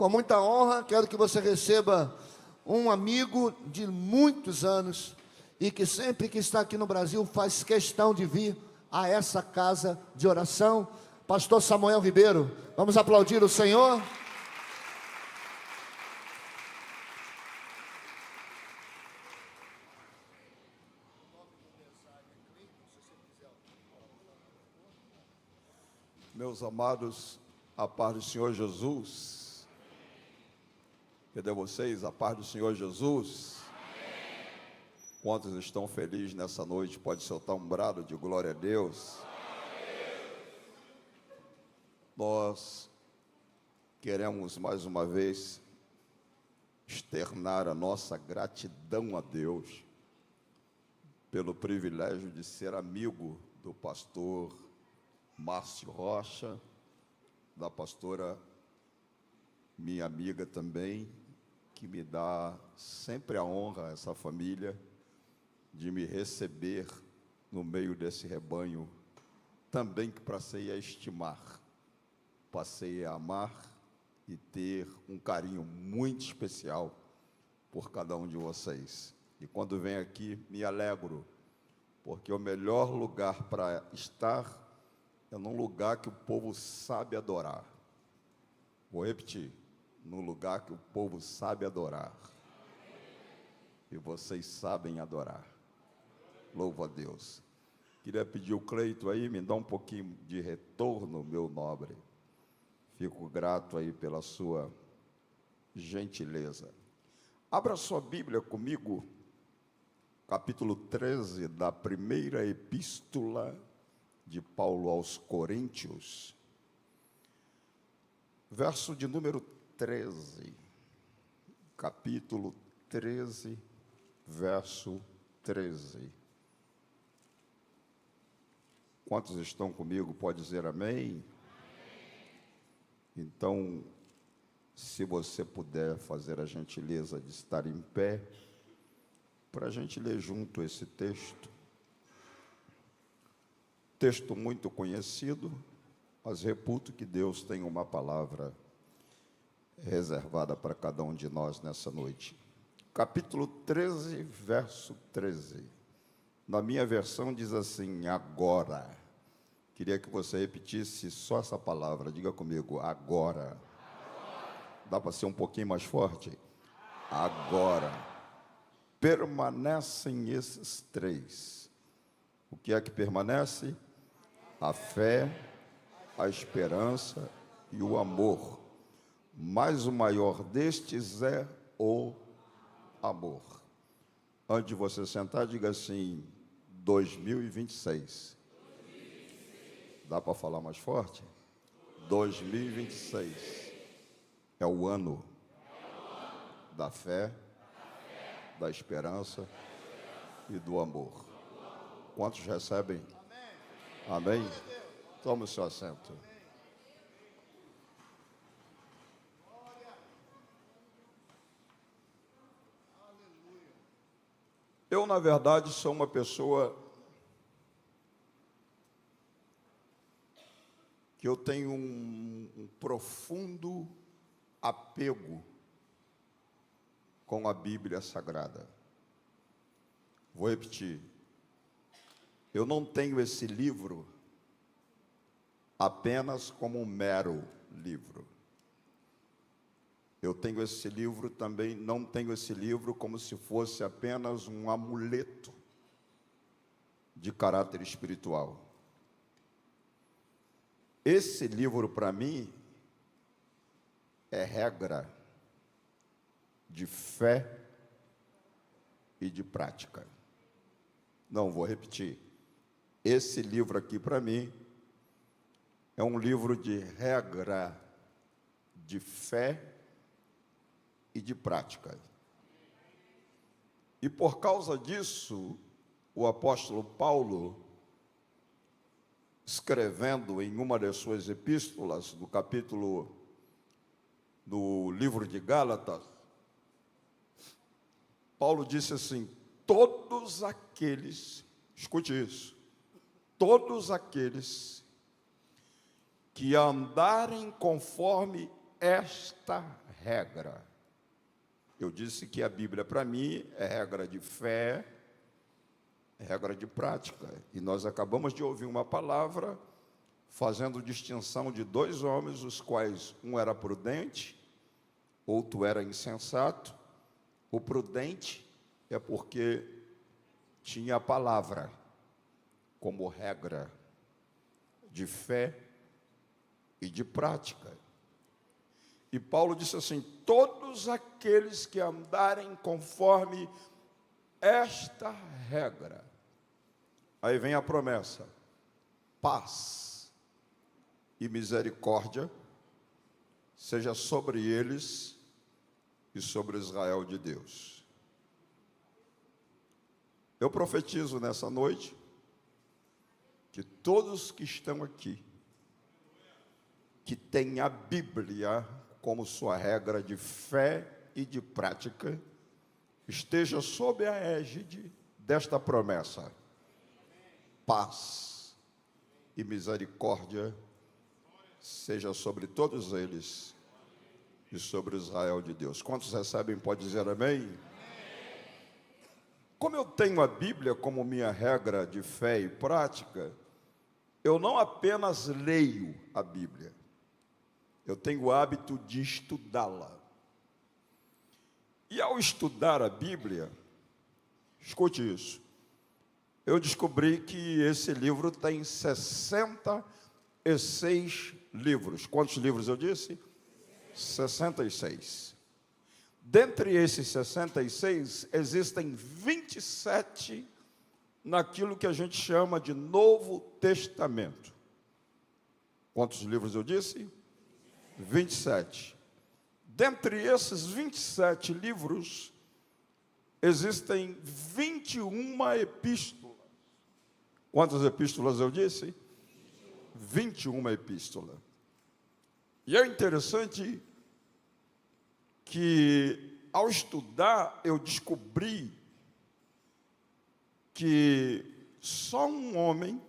Com muita honra, quero que você receba um amigo de muitos anos e que sempre que está aqui no Brasil faz questão de vir a essa casa de oração, pastor Samuel Ribeiro. Vamos aplaudir o Senhor. Meus amados, a paz do Senhor Jesus. Cadê vocês? A paz do Senhor Jesus. Amém. Quantos estão felizes nessa noite? Pode soltar um brado de glória a Deus. Nós queremos mais uma vez externar a nossa gratidão a Deus pelo privilégio de ser amigo do pastor Márcio Rocha, da pastora, minha amiga também, que me dá sempre a honra, essa família, de me receber no meio desse rebanho, também que passei a estimar, passei a amar e ter um carinho muito especial por cada um de vocês. E quando venho aqui, me alegro, porque o melhor lugar para estar é num lugar que o povo sabe adorar. Vou repetir, num lugar que o povo sabe adorar. E vocês sabem adorar. Louvo a Deus. Queria pedir o Cleito aí, me dá um pouquinho de retorno, meu nobre. Fico grato aí pela sua gentileza. Abra sua Bíblia comigo, capítulo 13 da primeira epístola de Paulo aos Coríntios, verso de número 13, capítulo 13, verso 13. Quantos estão comigo? Pode dizer amém? Então, se você puder fazer a gentileza de estar em pé, para a gente ler junto esse texto. Texto muito conhecido, mas reputo que Deus tem uma palavra reservada para cada um de nós nessa noite. Capítulo 13, verso 13. Na minha versão diz assim: agora. Queria que você repetisse só essa palavra. Diga comigo, agora. Dá para ser um pouquinho mais forte? Agora. Permanecem esses três. O que é que permanece? A fé, a esperança e o amor. Mas o maior destes é o amor. Antes de você sentar, diga assim: 2026. Dá para falar mais forte? 2026 é o ano da fé, da esperança e do amor. Quantos recebem? Amém? Tome o seu assento. Eu, na verdade, sou uma pessoa que eu tenho um profundo apego com a Bíblia Sagrada. Vou repetir. Eu não tenho esse livro apenas como um mero livro. Eu tenho esse livro também, não tenho esse livro como se fosse apenas um amuleto de caráter espiritual. Esse livro, para mim, é regra de fé e de prática. Não, vou repetir. Esse livro aqui, para mim, é um livro de regra, de fé e de prática. E por causa disso, o apóstolo Paulo, escrevendo em uma das suas epístolas, no livro de Gálatas, Paulo disse assim: todos aqueles, escute isso, todos aqueles que andarem conforme esta regra. Eu disse que a Bíblia, para mim, é regra de fé, é regra de prática. E nós acabamos de ouvir uma palavra fazendo distinção de dois homens, os quais um era prudente, outro era insensato. O prudente é porque tinha a palavra como regra de fé e de prática. E Paulo disse assim: todos aqueles que andarem conforme esta regra. Aí vem a promessa: paz e misericórdia seja sobre eles e sobre Israel de Deus. Eu profetizo nessa noite que todos que estão aqui, que têm a Bíblia como sua regra de fé e de prática, esteja sob a égide desta promessa: paz e misericórdia seja sobre todos eles e sobre Israel de Deus. Quantos recebem, pode dizer amém? Como eu tenho a Bíblia como minha regra de fé e prática, eu não apenas leio a Bíblia, eu tenho o hábito de estudá-la. E ao estudar a Bíblia, escute isso, eu descobri que esse livro tem 66 livros. Quantos livros eu disse? 66. Dentre esses 66, existem 27 naquilo que a gente chama de Novo Testamento. Quantos livros eu disse? 27. Dentre esses 27 livros, existem 21 epístolas. Quantas epístolas eu disse? 21 epístolas. E é interessante que, ao estudar, eu descobri que só um homem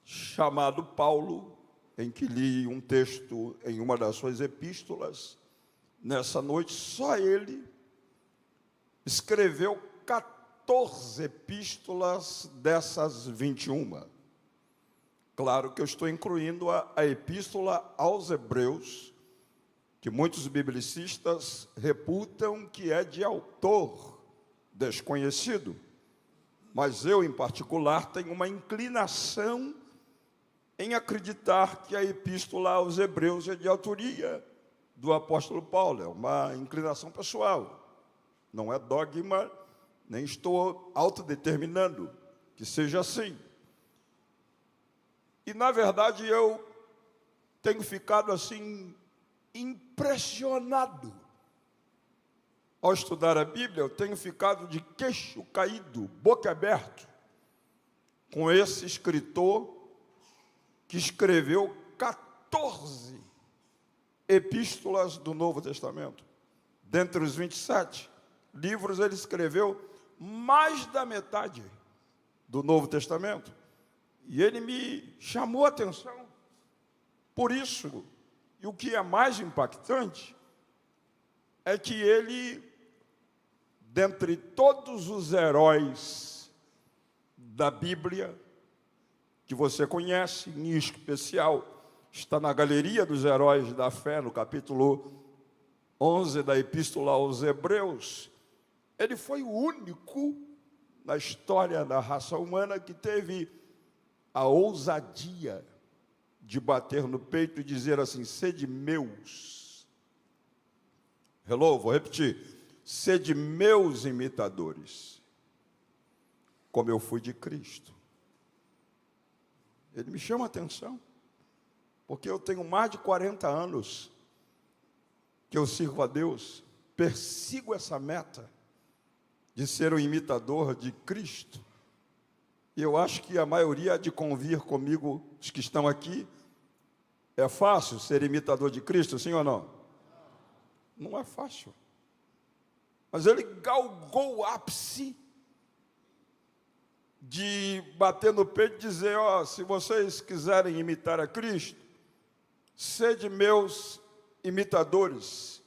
chamado Paulo, em que li um texto em uma das suas epístolas, nessa noite, só ele escreveu 14 epístolas dessas 21. Claro que eu estou incluindo a epístola aos Hebreus, que muitos biblicistas reputam que é de autor desconhecido. Mas eu, em particular, tenho uma inclinação em acreditar que a epístola aos Hebreus é de autoria do apóstolo Paulo. É uma inclinação pessoal, não é dogma, nem estou autodeterminando que seja assim. E, na verdade, eu tenho ficado assim, impressionado. Ao estudar a Bíblia, eu tenho ficado de queixo caído, boca aberta, com esse escritor que escreveu 14 epístolas do Novo Testamento. Dentre os 27 livros, ele escreveu mais da metade do Novo Testamento. E ele me chamou a atenção por isso. E o que é mais impactante é que ele, dentre todos os heróis da Bíblia, que você conhece, em especial, está na galeria dos heróis da fé, no capítulo 11 da Epístola aos Hebreus, ele foi o único na história da raça humana que teve a ousadia de bater no peito e dizer assim: sede meus. Hello, vou repetir. Sede meus imitadores, como eu fui de Cristo. Ele me chama a atenção, porque eu tenho mais de 40 anos que eu sirvo a Deus, persigo essa meta de ser um imitador de Cristo. E eu acho que a maioria há de convir comigo, os que estão aqui. É fácil ser imitador de Cristo, sim ou não? Não é fácil. Mas ele galgou o ápice de bater no peito e dizer: ó, se vocês quiserem imitar a Cristo, sede meus imitadores,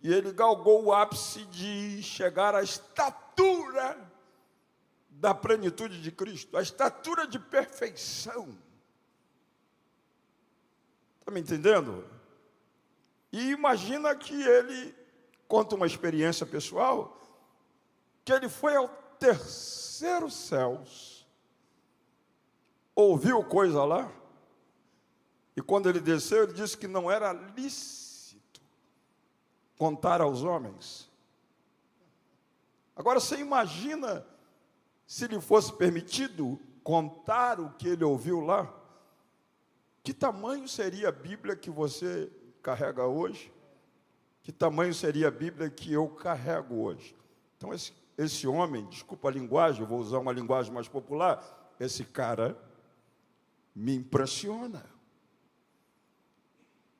e ele galgou o ápice de chegar à estatura da plenitude de Cristo, a estatura de perfeição. Está me entendendo? E imagina que ele conta uma experiência pessoal, que ele foi ao terceiro céu, ouviu coisa lá, e quando ele desceu, ele disse que não era lícito contar aos homens. Agora você imagina se lhe fosse permitido contar o que ele ouviu lá, que tamanho seria a Bíblia que você carrega hoje? Que tamanho seria a Bíblia que eu carrego hoje? Então esse homem, desculpa a linguagem, eu vou usar uma linguagem mais popular, esse cara me impressiona.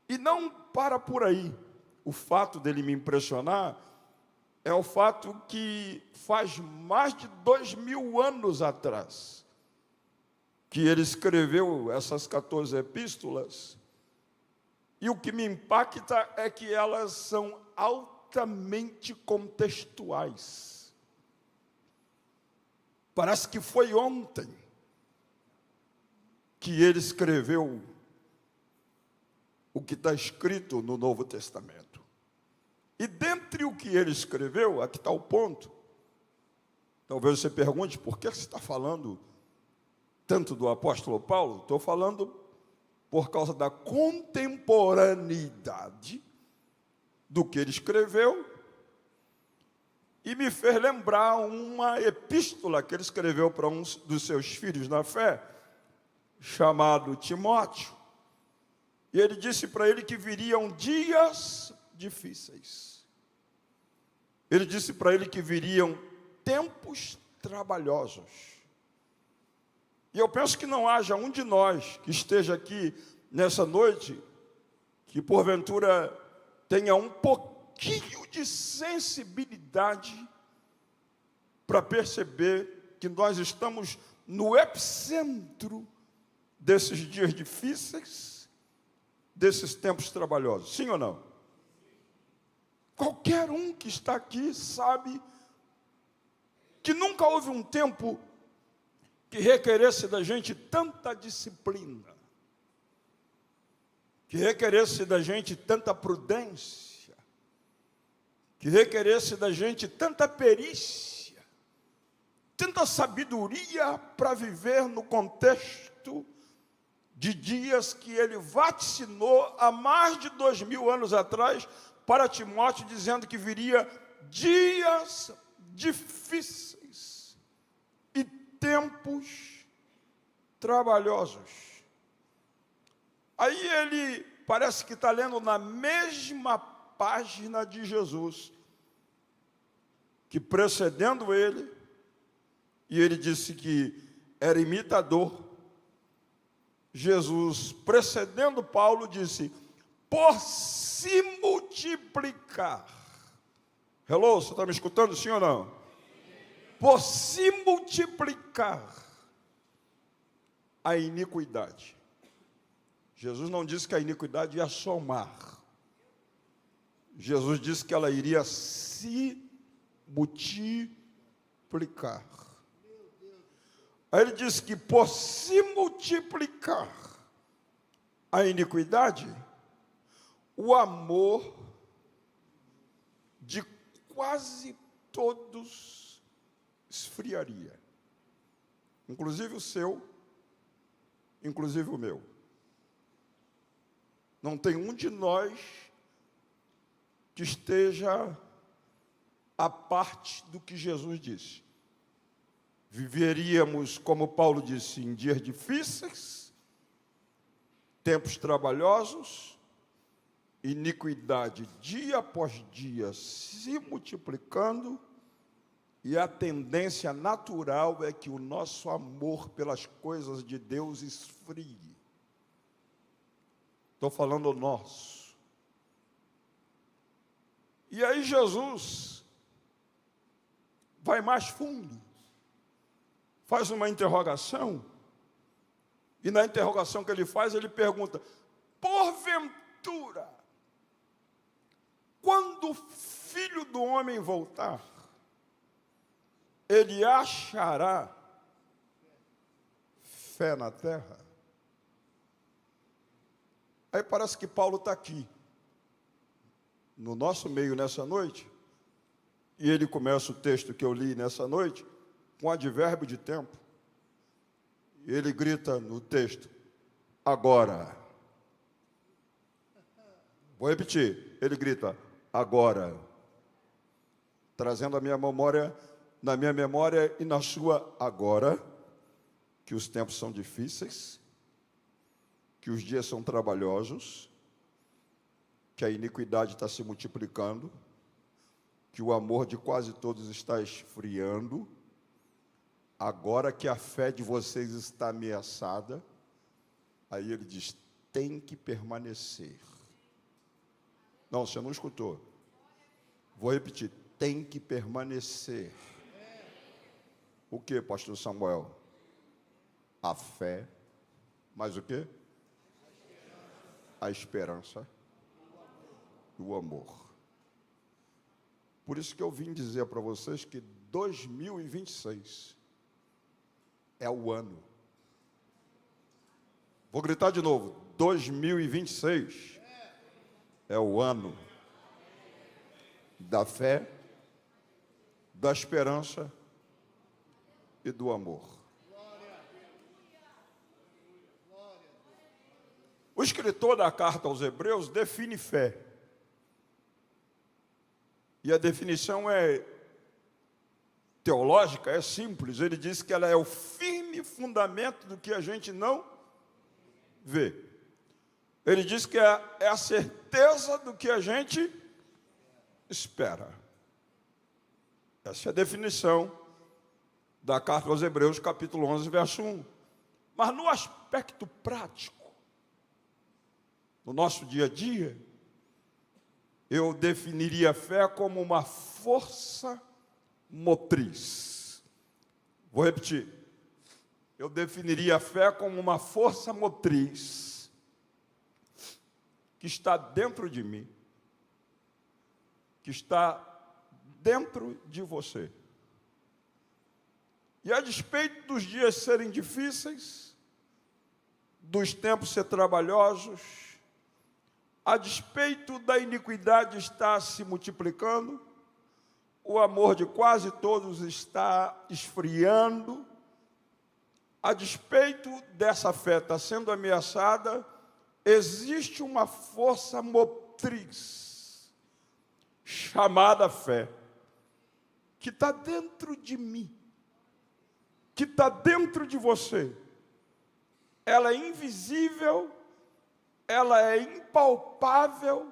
E não para por aí. O fato dele me impressionar é o fato que faz mais de 2000 anos atrás que ele escreveu essas 14 epístolas, e o que me impacta é que elas são altamente contextuais. Parece que foi ontem que ele escreveu o que está escrito no Novo Testamento. E dentre o que ele escreveu, aqui está o ponto. Talvez você pergunte, por que você está falando tanto do apóstolo Paulo? Estou falando por causa da contemporaneidade do que ele escreveu, e me fez lembrar uma epístola que ele escreveu para um dos seus filhos na fé, chamado Timóteo. E ele disse para ele que viriam dias difíceis. Ele disse para ele que viriam tempos trabalhosos. E eu penso que não haja um de nós que esteja aqui nessa noite que porventura tenha um pouquinho de sensibilidade para perceber que nós estamos no epicentro desses dias difíceis, desses tempos trabalhosos. Sim ou não? Qualquer um que está aqui sabe que nunca houve um tempo que requeresse da gente tanta disciplina, que requeresse da gente tanta prudência, que requeresse da gente tanta perícia, tanta sabedoria para viver no contexto de dias que ele vaticinou há mais de 2000 anos atrás para Timóteo, dizendo que viria dias difíceis e tempos trabalhosos. Aí ele parece que está lendo na mesma página de Jesus, que precedendo ele, e ele disse que era imitador. Jesus, precedendo Paulo, disse, por se multiplicar. Hello, você está me escutando, sim ou não? Por se multiplicar a iniquidade. Jesus não disse que a iniquidade ia somar. Jesus disse que ela iria se multiplicar. Aí ele disse que por se multiplicar a iniquidade, o amor de quase todos esfriaria. Inclusive o seu, inclusive o meu. Não tem um de nós que esteja à parte do que Jesus disse. Viveríamos, como Paulo disse, em dias difíceis, tempos trabalhosos, iniquidade dia após dia se multiplicando, e a tendência natural é que o nosso amor pelas coisas de Deus esfrie. Estou falando nosso. E aí Jesus vai mais fundo, faz uma interrogação, e na interrogação que ele faz, ele pergunta, porventura, homem voltar, ele achará fé na terra? Aí parece que Paulo está aqui, no nosso meio nessa noite, e ele começa o texto que eu li nessa noite, com advérbio de tempo. E ele grita no texto, agora. Vou repetir, ele grita, agora. Trazendo a minha memória, na minha memória e na sua agora, que os tempos são difíceis, que os dias são trabalhosos, que a iniquidade está se multiplicando, que o amor de quase todos está esfriando, agora que a fé de vocês está ameaçada, aí ele diz, tem que permanecer. Não, você não escutou. Vou repetir, tem que permanecer. O que, pastor Samuel? A fé, mas o quê? A esperança e o amor. Por isso que eu vim dizer para vocês que 2026 é o ano. Vou gritar de novo, 2026 é o ano da fé, da esperança e do amor. O escritor da carta aos Hebreus define fé. E a definição é teológica, é simples. Ele diz que ela é o firme fundamento do que a gente não vê. Ele diz que é a certeza do que a gente espera. Essa é a definição da carta aos Hebreus, capítulo 11, verso 1. Mas no aspecto prático, no nosso dia a dia, eu definiria a fé como uma força motriz. Vou repetir. Eu definiria a fé como uma força motriz que está dentro de mim, que está dentro de você. E a despeito dos dias serem difíceis, dos tempos ser trabalhosos, a despeito da iniquidade estar se multiplicando, o amor de quase todos está esfriando, a despeito dessa fé estar sendo ameaçada, existe uma força motriz, chamada fé, que está dentro de mim, que está dentro de você. Ela é invisível, ela é impalpável,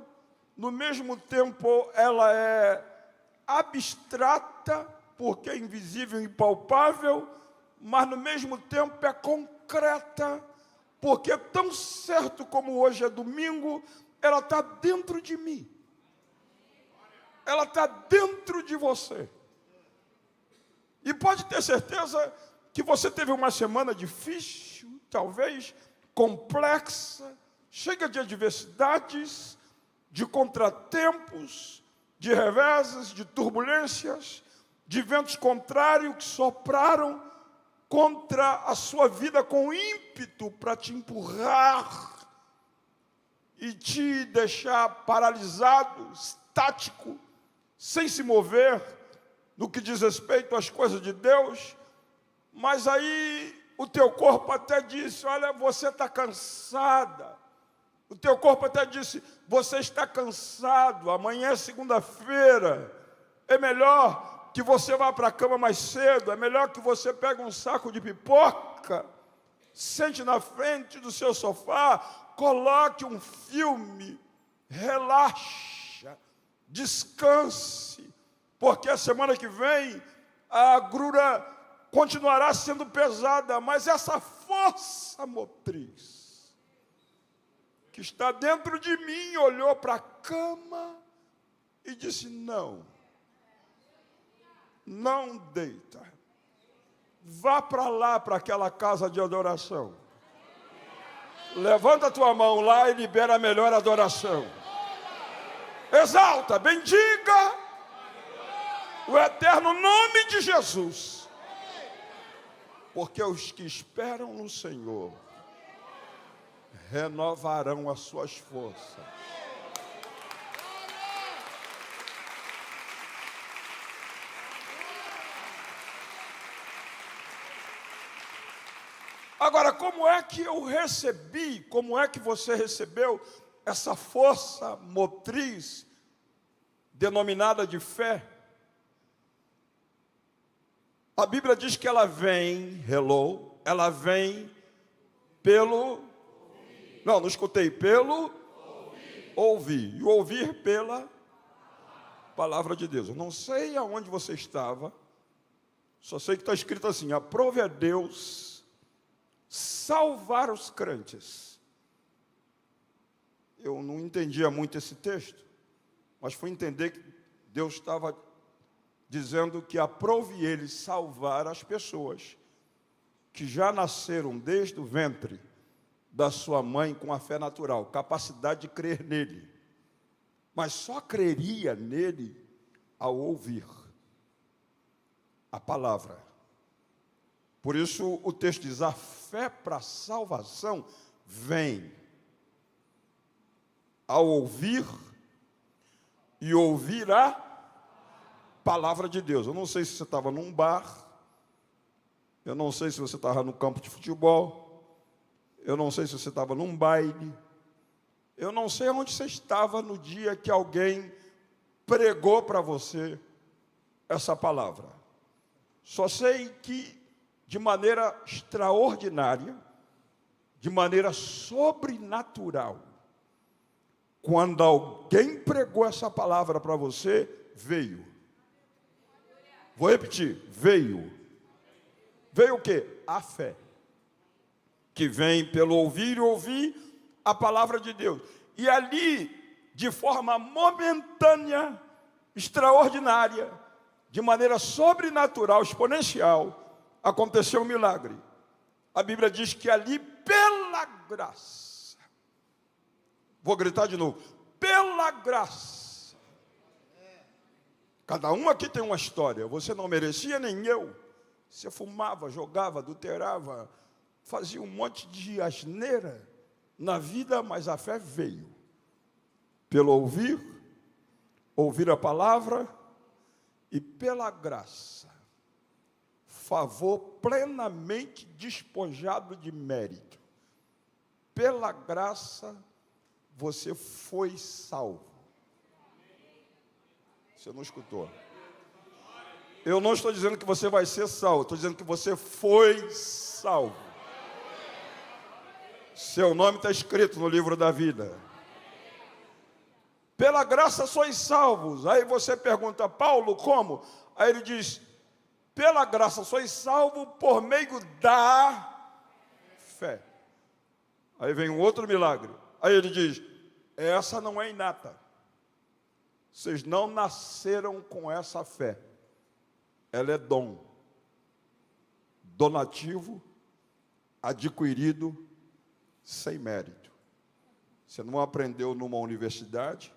no mesmo tempo ela é abstrata, porque é invisível e impalpável, mas no mesmo tempo é concreta, porque tão certo como hoje é domingo, ela está dentro de mim. Ela está dentro de você. E pode ter certeza que você teve uma semana difícil, talvez complexa, cheia de adversidades, de contratempos, de reveses, de turbulências, de ventos contrários que sopraram contra a sua vida com ímpeto para te empurrar e te deixar paralisado, estático, sem se mover no que diz respeito às coisas de Deus. Mas aí o teu corpo até disse, olha, você está cansada. O teu corpo até disse, você está cansado, amanhã é segunda-feira, é melhor que você vá para a cama mais cedo, é melhor que você pegue um saco de pipoca, sente na frente do seu sofá, coloque um filme, relaxa, descanse, porque a semana que vem a agrura continuará sendo pesada, mas essa força motriz que está dentro de mim olhou para a cama e disse, não deita, vá para lá, para aquela casa de adoração, levanta a tua mão lá e libera a melhor adoração, exalta, bendiga o eterno nome de Jesus. Porque os que esperam no Senhor renovarão as suas forças. Agora, como é que eu recebi, como é que você recebeu essa força motriz denominada de fé? A Bíblia diz que ela vem, ela vem pelo... Não escutei, pelo... Ouvir. E ouvir pela palavra de Deus. Eu não sei aonde você estava, só sei que está escrito assim: aprove a Deus salvar os crentes. Eu não entendia muito esse texto, mas fui entender que Deus estava dizendo que aprove Ele salvar as pessoas que já nasceram desde o ventre da sua mãe com a fé natural, capacidade de crer nele, mas só creria nele ao ouvir a palavra. Por isso o texto diz: a fé para a salvação vem ao ouvir e ouvir a palavra de Deus. Eu não sei se você estava num bar, eu não sei se você estava no campo de futebol, eu não sei se você estava num baile, eu não sei onde você estava no dia que alguém pregou para você essa palavra. Só sei que de maneira extraordinária, de maneira sobrenatural, quando alguém pregou essa palavra para você, veio. Vou repetir, veio. Veio o quê? A fé. Que vem pelo ouvir e ouvir a palavra de Deus. E ali, de forma momentânea, extraordinária, de maneira sobrenatural, exponencial, aconteceu um milagre. A Bíblia diz que ali, pela graça, vou gritar de novo, pela graça. Cada um aqui tem uma história. Você não merecia, nem eu. Você fumava, jogava, adulterava, fazia um monte de asneira na vida, mas a fé veio pelo ouvir a palavra, e pela graça, favor plenamente despojado de mérito. Pela graça, você foi salvo. Você não escutou? Eu não estou dizendo que você vai ser salvo, estou dizendo que você foi salvo. Seu nome está escrito no livro da vida. Pela graça sois salvos. Aí você pergunta: Paulo, como? Aí ele diz: pela graça sois salvos por meio da fé. Aí vem um outro milagre. Aí ele diz: essa não é inata. Vocês não nasceram com essa fé. Ela é dom. Donativo, adquirido, sem mérito. Você não aprendeu numa universidade,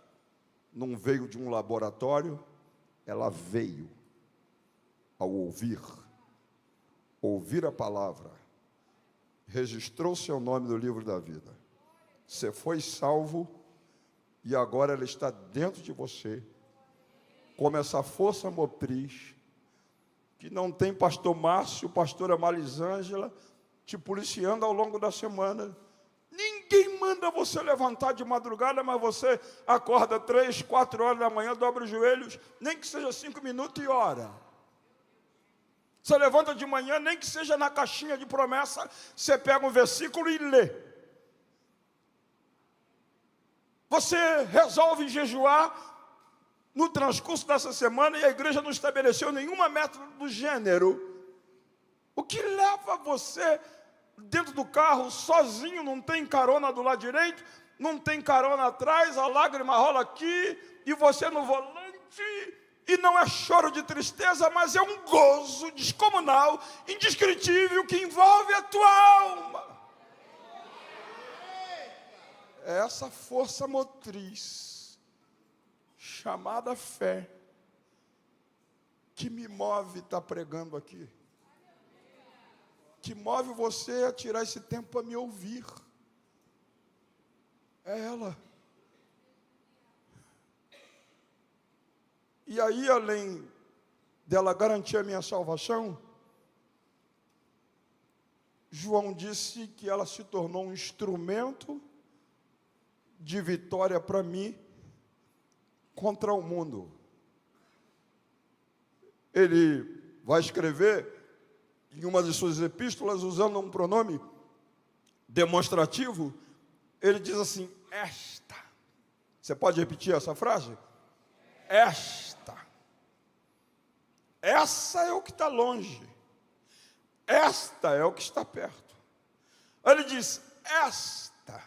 não veio de um laboratório, ela veio ao ouvir a palavra, registrou seu nome no livro da vida. Você foi salvo e agora ela está dentro de você, como essa força motriz, que não tem pastor Márcio, pastora Malisângela, te policiando ao longo da semana. Ninguém manda você levantar de madrugada, mas você acorda 3, 4 horas da manhã, dobra os joelhos, nem que seja 5 minutos e ora. Você levanta de manhã, nem que seja na caixinha de promessa, você pega um versículo e lê. Você resolve jejuar no transcurso dessa semana e a igreja não estabeleceu nenhuma meta do gênero. O que leva você dentro do carro, sozinho, não tem carona do lado direito, não tem carona atrás, a lágrima rola aqui, e você no volante, e não é choro de tristeza, mas é um gozo descomunal, indescritível, que envolve a tua alma. É essa força motriz, chamada fé, que me move estar pregando aqui. Que move você a tirar esse tempo para me ouvir. É ela. E aí, além dela garantir a minha salvação, João disse que ela se tornou um instrumento de vitória para mim contra o mundo. Ele vai escrever em uma de suas epístolas, usando um pronome demonstrativo, ele diz assim, esta. Você pode repetir essa frase? Esta. Essa é o que está longe. Esta é o que está perto. Ele diz, esta.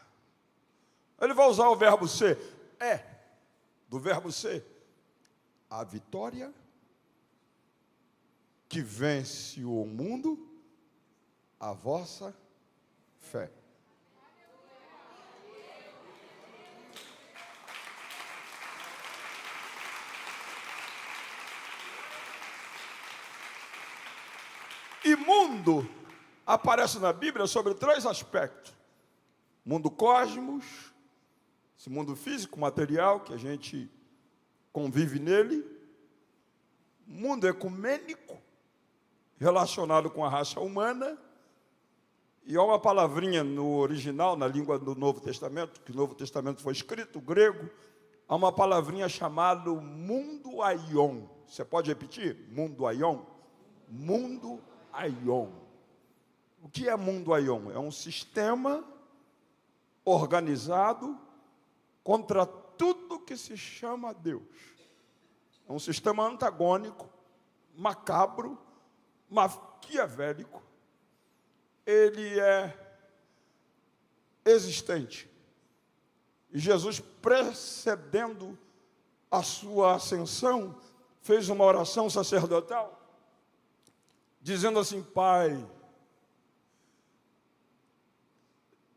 Ele vai usar o verbo ser. Do verbo ser. A vitória que vence o mundo, a vossa fé. E mundo aparece na Bíblia sobre 3 aspectos. Mundo cosmos, esse mundo físico, material, que a gente convive nele. Mundo ecumênico, relacionado com a raça humana. E há uma palavrinha no original, na língua do Novo Testamento, que o Novo Testamento foi escrito, grego, há uma palavrinha chamada mundo aion. Você pode repetir? Mundo aion? Mundo aion. O que é mundo aion? É um sistema organizado contra tudo que se chama Deus. É um sistema antagônico, macabro, maquiavélico. Ele é existente. E Jesus, precedendo a sua ascensão, fez uma oração sacerdotal, dizendo assim, Pai,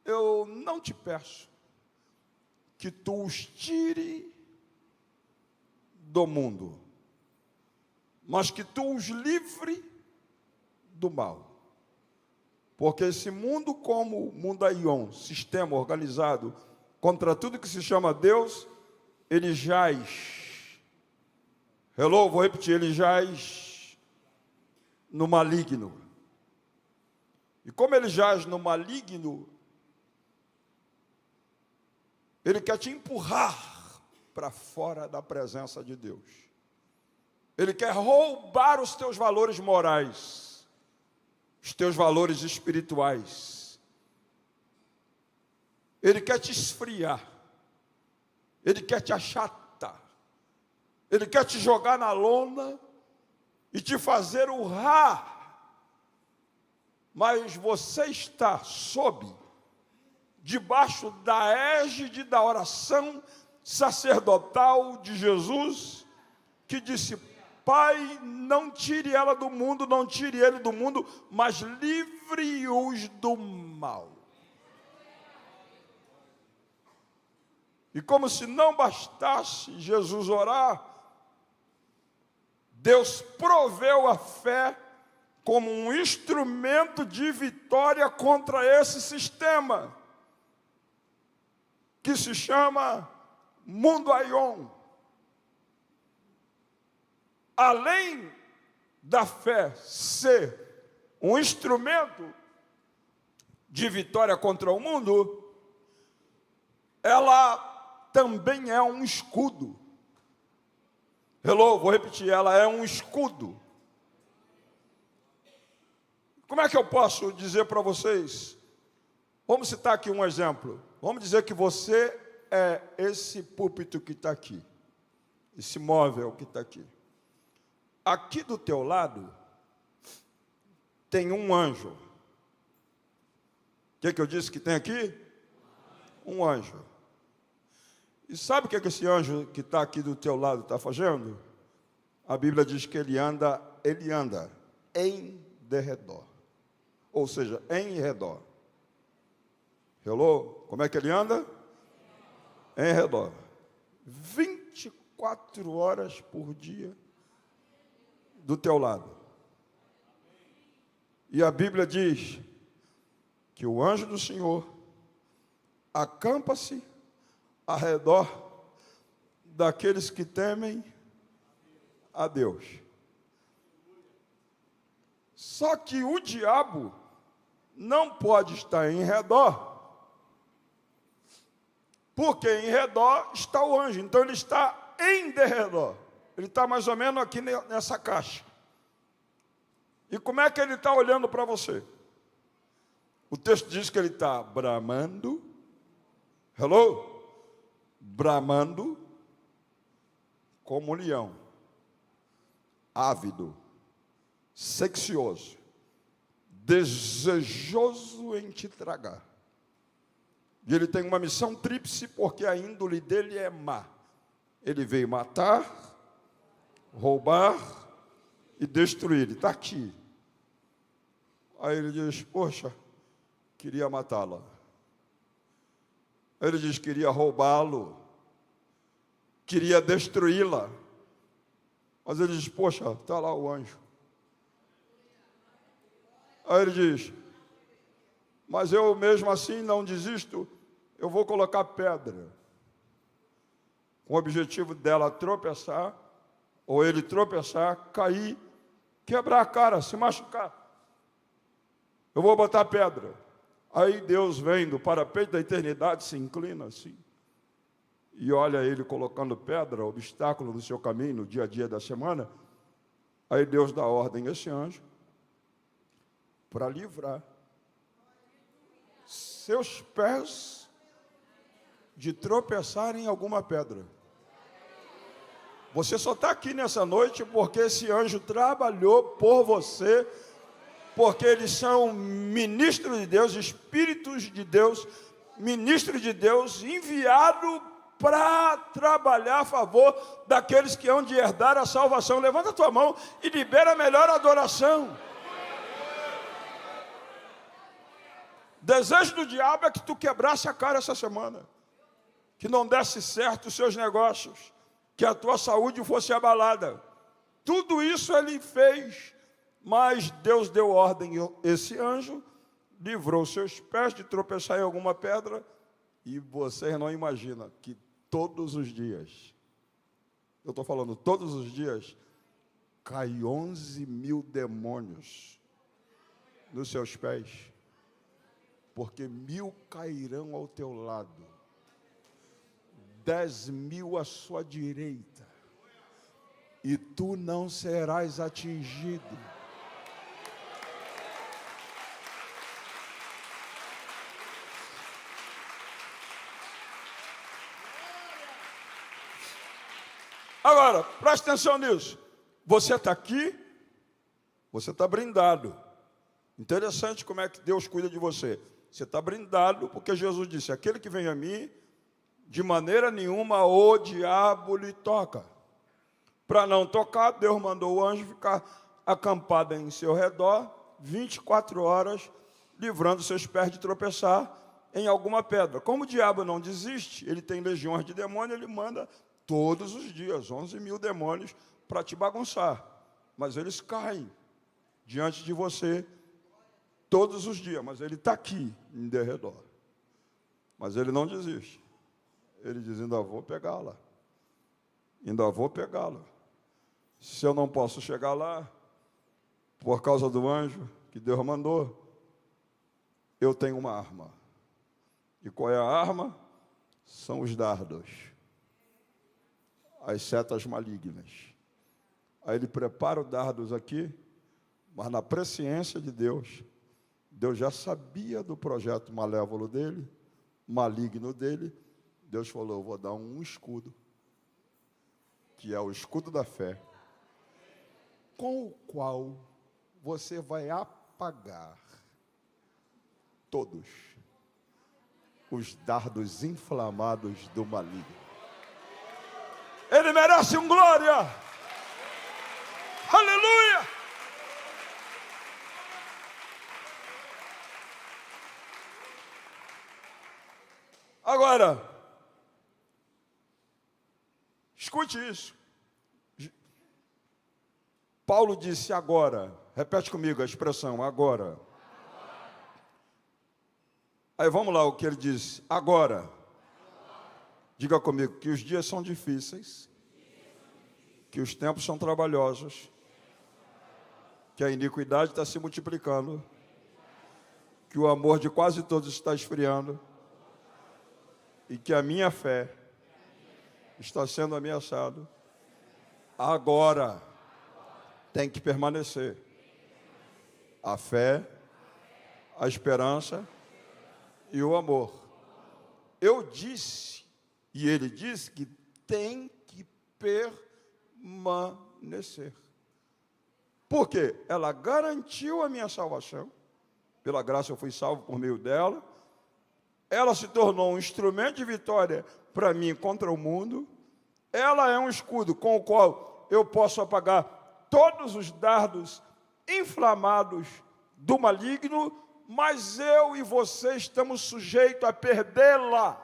eu não te peço que tu os tire do mundo, mas que tu os livre do mal. Porque esse mundo, como o mundo aion, sistema organizado contra tudo que se chama Deus, ele jaz. Hello, vou repetir, ele jaz no maligno. E como ele jaz no maligno, ele quer te empurrar para fora da presença de Deus. Ele quer roubar os teus valores morais, os teus valores espirituais. Ele quer te esfriar. Ele quer te achatar. Ele quer te jogar na lona e te fazer urrar. Mas você está debaixo da égide da oração sacerdotal de Jesus, que disse, Pai, não tire ela do mundo, não tire ele do mundo, mas livre-os do mal. E como se não bastasse Jesus orar, Deus proveu a fé como um instrumento de vitória contra esse sistema, que se chama mundo aion. Além da fé ser um instrumento de vitória contra o mundo, ela também é um escudo. Hello, vou repetir, ela é um escudo. Como é que eu posso dizer para vocês? Vamos citar aqui um exemplo. Vamos dizer que você é esse púlpito que está aqui, esse móvel que está aqui. Aqui do teu lado tem um anjo. O que eu disse que tem aqui? Um anjo. E sabe o que esse anjo que está aqui do teu lado está fazendo? A Bíblia diz que ele anda em derredor. Ou seja, em redor. Hello? Como é que ele anda? Em redor. 24 horas por dia, do teu lado. E a Bíblia diz que o anjo do Senhor acampa-se ao redor daqueles que temem a Deus. Só que o diabo não pode estar em redor, porque em redor está o anjo, então ele está em derredor. Ele está mais ou menos aqui nessa caixa. E como é que ele está olhando para você? O texto diz que ele está bramando, bramando como um leão, ávido, sexioso, desejoso em te tragar. E ele tem uma missão tríplice, porque a índole dele é má. Ele veio matar, roubar e destruir. Ele está aqui. Aí ele diz, poxa, queria matá-la. Aí ele diz, queria roubá-lo, queria destruí-la. Mas ele diz, poxa, está lá o anjo. Aí ele diz, mas eu mesmo assim não desisto, eu vou colocar pedra, com o objetivo dela tropeçar, ou ele tropeçar, cair, quebrar a cara, se machucar. Eu vou botar pedra. Aí Deus vem do parapeito da eternidade, se inclina assim, e olha ele colocando pedra, obstáculo no seu caminho, no dia a dia da semana. Aí Deus dá ordem a esse anjo, para livrar seus pés de tropeçarem em alguma pedra. Você só está aqui nessa noite porque esse anjo trabalhou por você, porque eles são ministros de Deus, espíritos de Deus, ministros de Deus, enviado para trabalhar a favor daqueles que hão de herdar a salvação. Levanta a tua mão e libera a melhor adoração. Desejo do diabo é que tu quebrasse a cara essa semana, que não desse certo os seus negócios, que a tua saúde fosse abalada. Tudo isso ele fez, mas Deus deu ordem. Esse anjo livrou seus pés de tropeçar em alguma pedra, e vocês não imaginam que todos os dias, eu estou falando todos os dias, cai 11.000 demônios nos seus pés, porque 1.000 cairão ao teu lado, 10.000 à sua direita, e tu não serás atingido. Agora, preste atenção nisso. Você está aqui, você está brindado. Interessante como é que Deus cuida de você. Você está brindado porque Jesus disse, aquele que vem a mim, de maneira nenhuma o diabo lhe toca. Para não tocar, Deus mandou o anjo ficar acampado em seu redor, 24 horas, livrando seus pés de tropeçar em alguma pedra. Como o diabo não desiste, ele tem legiões de demônios, ele manda todos os dias 11.000 demônios para te bagunçar. Mas eles caem diante de você todos os dias, mas ele está aqui em derredor. Mas ele não desiste. Ele diz, ainda vou pegá-la. Ainda vou pegá-la. Se eu não posso chegar lá, por causa do anjo que Deus mandou, eu tenho uma arma. E qual é a arma? São os dardos, as setas malignas. Aí ele prepara os dardos aqui, mas na presciência de Deus, Deus já sabia do projeto malévolo dele, maligno dele. Deus falou, eu vou dar um escudo, que é o escudo da fé, com o qual você vai apagar todos os dardos inflamados do maligno. Ele merece um glória. Aleluia. Agora, escute isso. Paulo disse agora. Repete comigo a expressão, agora. Aí vamos lá o que ele disse, agora. Diga comigo, que os dias são difíceis, que os tempos são trabalhosos, que a iniquidade está se multiplicando, que o amor de quase todos está esfriando e que a minha fé está sendo ameaçada. Agora tem que permanecer a fé, a esperança e o amor. Eu disse, e ele disse que tem que permanecer. Por quê? Ela garantiu a minha salvação. Pela graça eu fui salvo por meio dela. Ela se tornou um instrumento de vitória para mim contra o mundo. Ela é um escudo com o qual eu posso apagar todos os dardos inflamados do maligno, mas eu e você estamos sujeitos a perdê-la.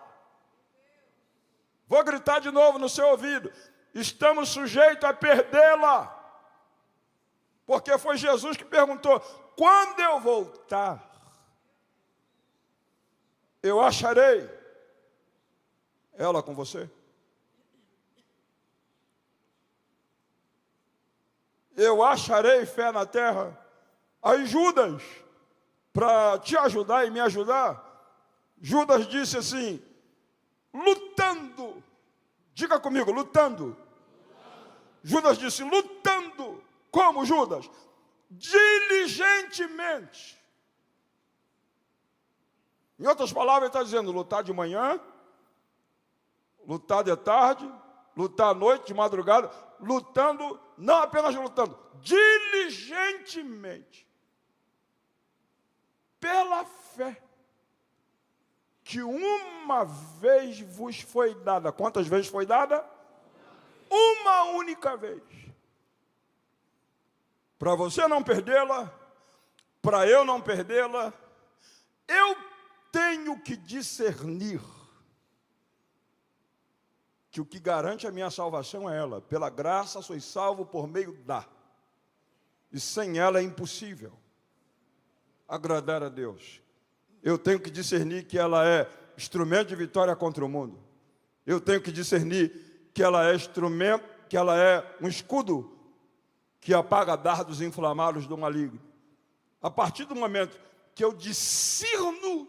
Vou gritar de novo no seu ouvido. Estamos sujeitos a perdê-la. Porque foi Jesus que perguntou, quando eu voltar, eu acharei ela com você? Eu acharei fé na terra? Aí Judas, para te ajudar e me ajudar, Judas disse assim, lutando, diga comigo, lutando. Judas disse, lutando. Como, Judas? Diligentemente. Em outras palavras, ele está dizendo, lutar de manhã, lutar de tarde, lutar à noite, de madrugada, lutando, não apenas lutando, diligentemente, pela fé, que uma vez vos foi dada. Quantas vezes foi dada? Uma única vez. Para você não perdê-la, para eu não perdê-la, eu tenho que discernir que o que garante a minha salvação é ela. Pela graça sois salvo por meio da. E sem ela é impossível agradar a Deus. Eu tenho que discernir que ela é instrumento de vitória contra o mundo. Eu tenho que discernir que ela é instrumento, que ela é um escudo que apaga dardos inflamados do maligno. A partir do momento que eu discerno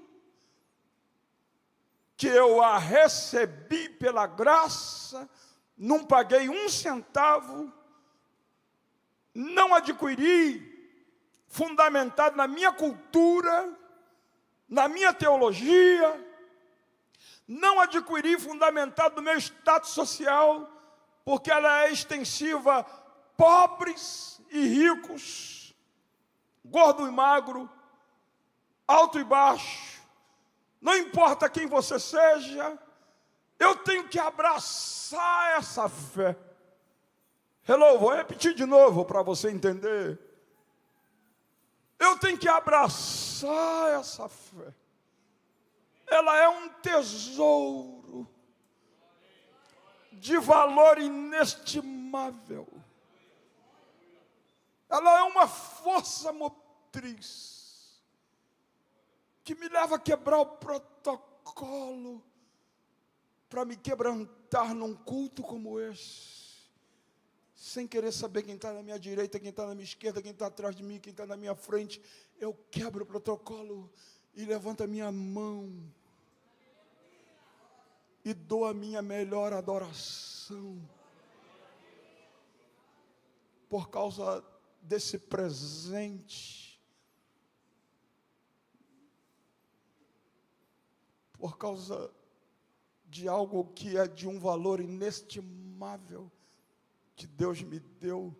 que eu a recebi pela graça, não paguei um centavo, não adquiri, fundamentado na minha cultura, na minha teologia, não adquiri fundamentado no meu status social, porque ela é extensiva, pobres e ricos, gordo e magro, alto e baixo, não importa quem você seja, eu tenho que abraçar essa fé. Hello, vou repetir de novo para você entender. Eu tenho que abraçar essa fé. Ela é um tesouro de valor inestimável. Ela é uma força motriz que me leva a quebrar o protocolo para me quebrantar num culto como esse, sem querer saber quem está na minha direita, quem está na minha esquerda, quem está atrás de mim, quem está na minha frente. Eu quebro o protocolo e levanto a minha mão e dou a minha melhor adoração por causa desse presente, por causa de algo que é de um valor inestimável que Deus me deu.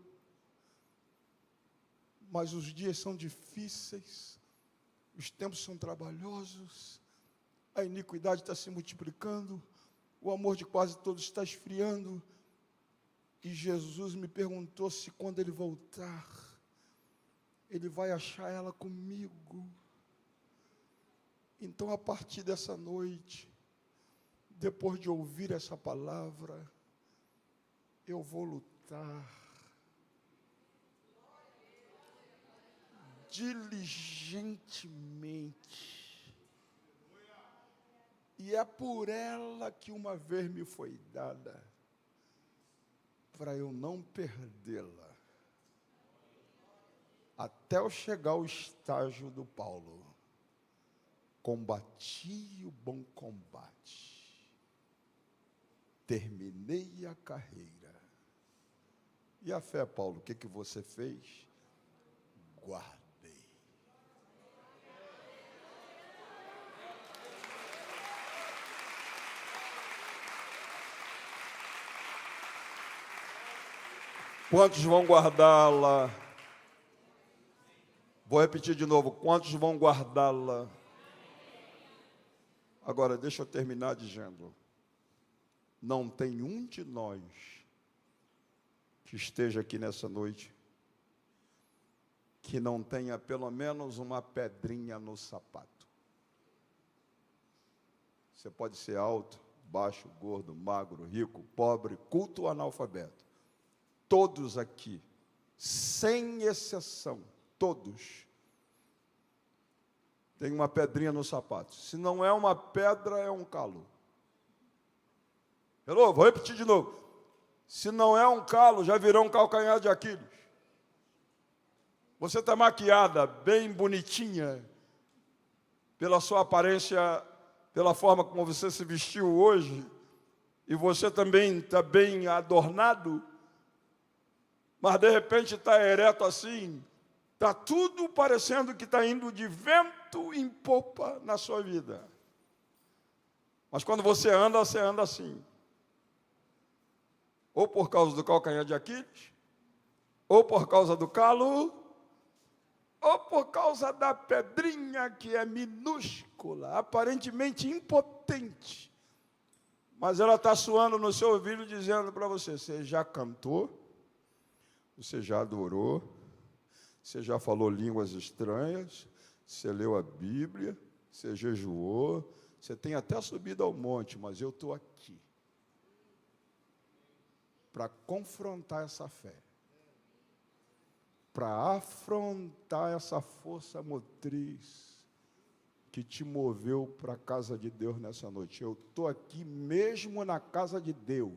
Mas os dias são difíceis, os tempos são trabalhosos, a iniquidade está se multiplicando, o amor de quase todos está esfriando. E Jesus me perguntou se quando Ele voltar, Ele vai achar ela comigo. Então, a partir dessa noite, depois de ouvir essa palavra, eu vou lutar. diligentemente. E é por ela que uma vez me foi dada, para eu não perdê-la, até eu chegar ao estágio do Paulo. Combati o bom combate, terminei a carreira. E a fé, Paulo, o que você fez? Guardei. Quantos vão guardá-la? Vou repetir de novo, quantos vão guardá-la? Agora, deixa eu terminar dizendo, não tem um de nós que esteja aqui nessa noite que não tenha pelo menos uma pedrinha no sapato. Você pode ser alto, baixo, gordo, magro, rico, pobre, culto ou analfabeto. Todos aqui, sem exceção, todos têm uma pedrinha no sapato. Se não é uma pedra, é um calo. Hello, vou repetir de novo. Se não é um calo, já virou um calcanhar de Aquiles. Você está maquiada, bem bonitinha, pela sua aparência, pela forma como você se vestiu hoje, e você também está bem adornado, mas de repente está ereto assim, está tudo parecendo que está indo de vento em popa na sua vida. Mas quando você anda assim. Ou por causa do calcanhar de Aquiles, ou por causa do calo, ou por causa da pedrinha que é minúscula, aparentemente impotente, mas ela está suando no seu ouvido dizendo para você, você já cantou, você já adorou, você já falou línguas estranhas, você leu a Bíblia, você jejuou, você tem até subido ao monte, mas eu estou aqui para confrontar essa fé, para afrontar essa força motriz que te moveu para a casa de Deus nessa noite. Eu estou aqui mesmo na casa de Deus.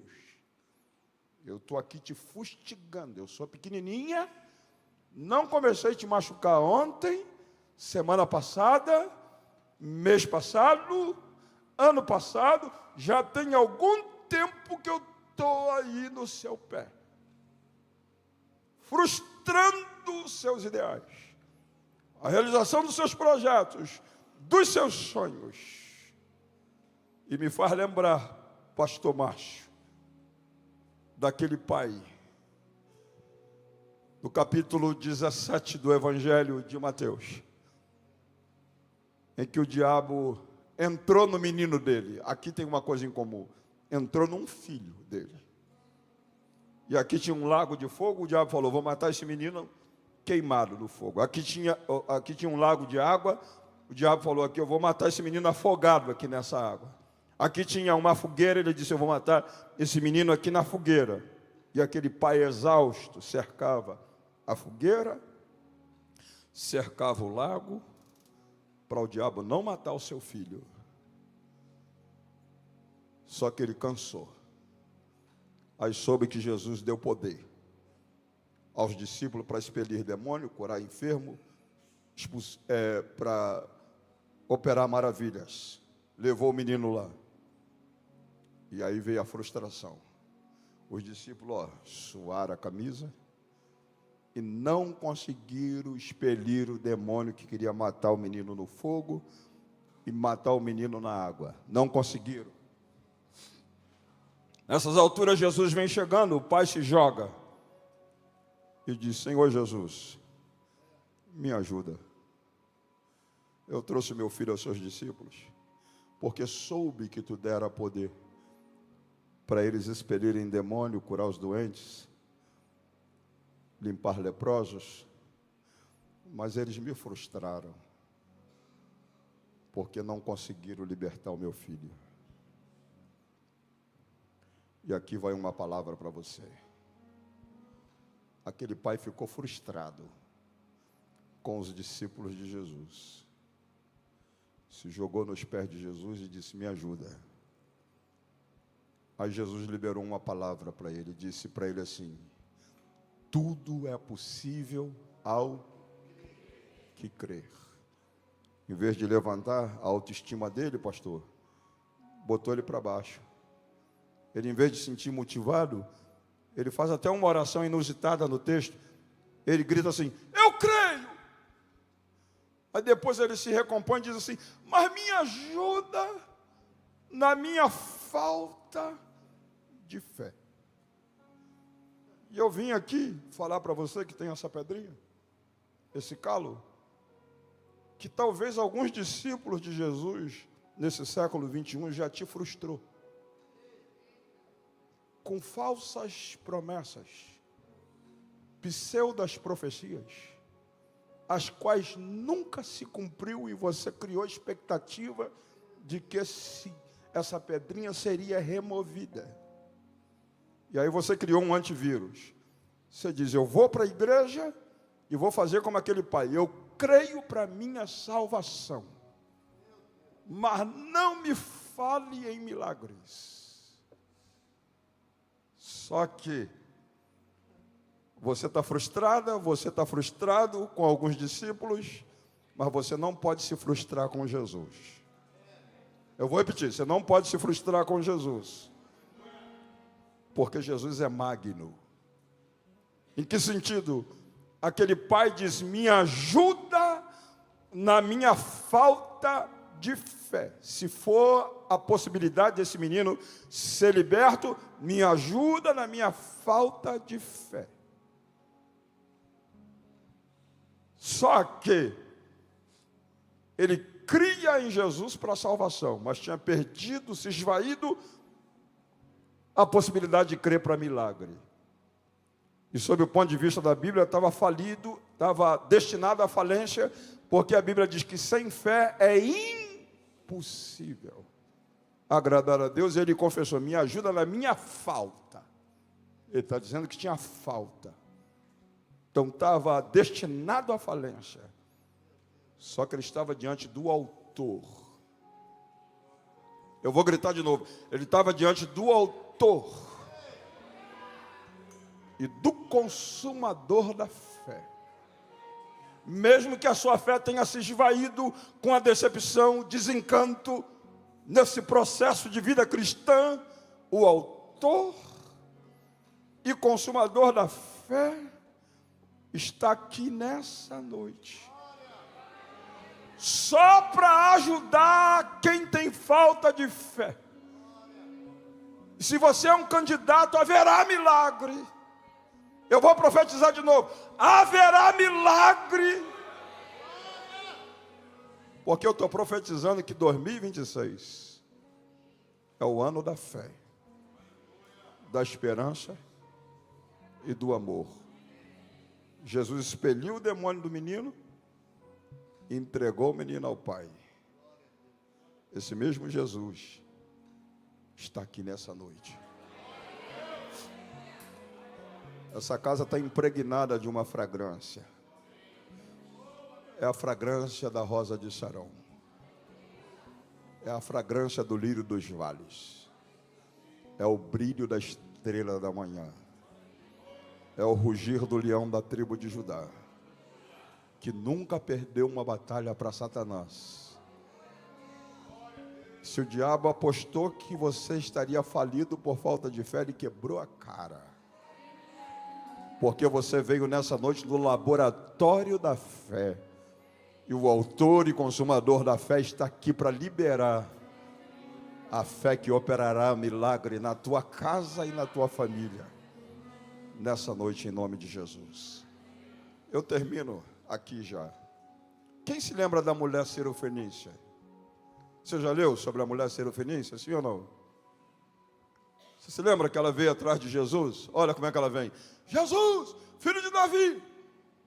Eu estou aqui te fustigando. Eu sou pequenininha, não comecei a te machucar ontem, semana passada, mês passado, ano passado, já tem algum tempo que eu estou aí no seu pé, frustrando os seus ideais, a realização dos seus projetos, dos seus sonhos. E me faz lembrar, pastor Márcio, daquele pai, no capítulo 17 do Evangelho de Mateus, em que o diabo entrou no menino dele. Aqui tem uma coisa em comum, entrou num filho dele. E aqui tinha um lago de fogo, o diabo falou, vou matar esse menino queimado no fogo. Aqui tinha um lago de água, o diabo falou, aqui eu vou matar esse menino afogado aqui nessa água. Aqui tinha uma fogueira, ele disse, eu vou matar esse menino aqui na fogueira. E aquele pai exausto cercava a fogueira, cercava o lago, para o diabo não matar o seu filho. Só que ele cansou. Aí soube que Jesus deu poder aos discípulos para expelir demônio, curar enfermo, para operar maravilhas. Levou o menino lá. E aí veio a frustração. Os discípulos, suaram a camisa e não conseguiram expelir o demônio que queria matar o menino no fogo e matar o menino na água. Não conseguiram. Nessas alturas, Jesus vem chegando, o pai se joga e diz, Senhor Jesus, me ajuda. Eu trouxe meu filho aos seus discípulos, porque soube que tu dera poder para eles expelirem demônio, curar os doentes, limpar leprosos, mas eles me frustraram, porque não conseguiram libertar o meu filho. E aqui vai uma palavra para você. Aquele pai ficou frustrado. com os discípulos de Jesus. Se jogou nos pés de Jesus e disse: me ajuda. Aí Jesus liberou uma palavra para ele, disse para ele assim: tudo é possível ao que crer. Em vez de levantar a autoestima dele, pastor, botou ele para baixo. Ele, em vez de se sentir motivado, ele faz até uma oração inusitada no texto. Ele grita assim: eu creio. Aí depois ele se recompõe e diz assim: mas me ajuda na minha falta de fé. E eu vim aqui falar para você que tem essa pedrinha, esse calo, que talvez alguns discípulos de Jesus, nesse século 21, já te frustrou. Com falsas promessas, pseudas profecias, as quais nunca se cumpriu e você criou expectativa de que essa pedrinha seria removida. E aí você criou um antivírus. Você diz: eu vou para a igreja e vou fazer como aquele pai. Eu creio para a minha salvação. Mas não me fale em milagres. Só que você está frustrada, você está frustrado com alguns discípulos, mas você não pode se frustrar com Jesus. Eu vou repetir: você não pode se frustrar com Jesus. Porque Jesus é magno. Em que sentido? Aquele pai diz: me ajuda na minha falta de fé. Se for a possibilidade desse menino ser liberto, me ajuda na minha falta de fé. Só que ele cria em Jesus para a salvação, mas tinha perdido, se esvaído a possibilidade de crer para milagre. E sob o ponto de vista da Bíblia, estava falido, estava destinado à falência, porque a Bíblia diz que sem fé é impossível agradar a Deus. E ele confessou: me ajuda na minha falta. Ele está dizendo que tinha falta. Então estava destinado à falência. Só que ele estava diante do autor. Eu vou gritar de novo. Ele estava diante do autor e do consumador da fé. Mesmo que a sua fé tenha se esvaído com a decepção, desencanto, nesse processo de vida cristã, o autor e consumador da fé está aqui nessa noite, só para ajudar quem tem falta de fé. E se você é um candidato, haverá milagre. Eu vou profetizar de novo: haverá milagre. Porque eu estou profetizando que 2026 é o ano da fé, da esperança e do amor. Jesus expeliu o demônio do menino e entregou o menino ao Pai. Esse mesmo Jesus está aqui nessa noite. Essa casa está impregnada de uma fragrância. É a fragrância da rosa de Sarão. É a fragrância do lírio dos vales. É o brilho da estrela da manhã. É o rugir do leão da tribo de Judá, que nunca perdeu uma batalha para Satanás. Se o diabo apostou que você estaria falido por falta de fé, ele quebrou a cara. Porque você veio nessa noite do laboratório da fé. E o autor e consumador da fé está aqui para liberar a fé que operará milagre na tua casa e na tua família. Nessa noite, em nome de Jesus. Eu termino aqui já. Quem se lembra da mulher Sirofenícia? Você já leu sobre a mulher Sirofenícia, sim ou não? Você se lembra que ela veio atrás de Jesus? Olha como é que ela vem. Jesus, filho de Davi,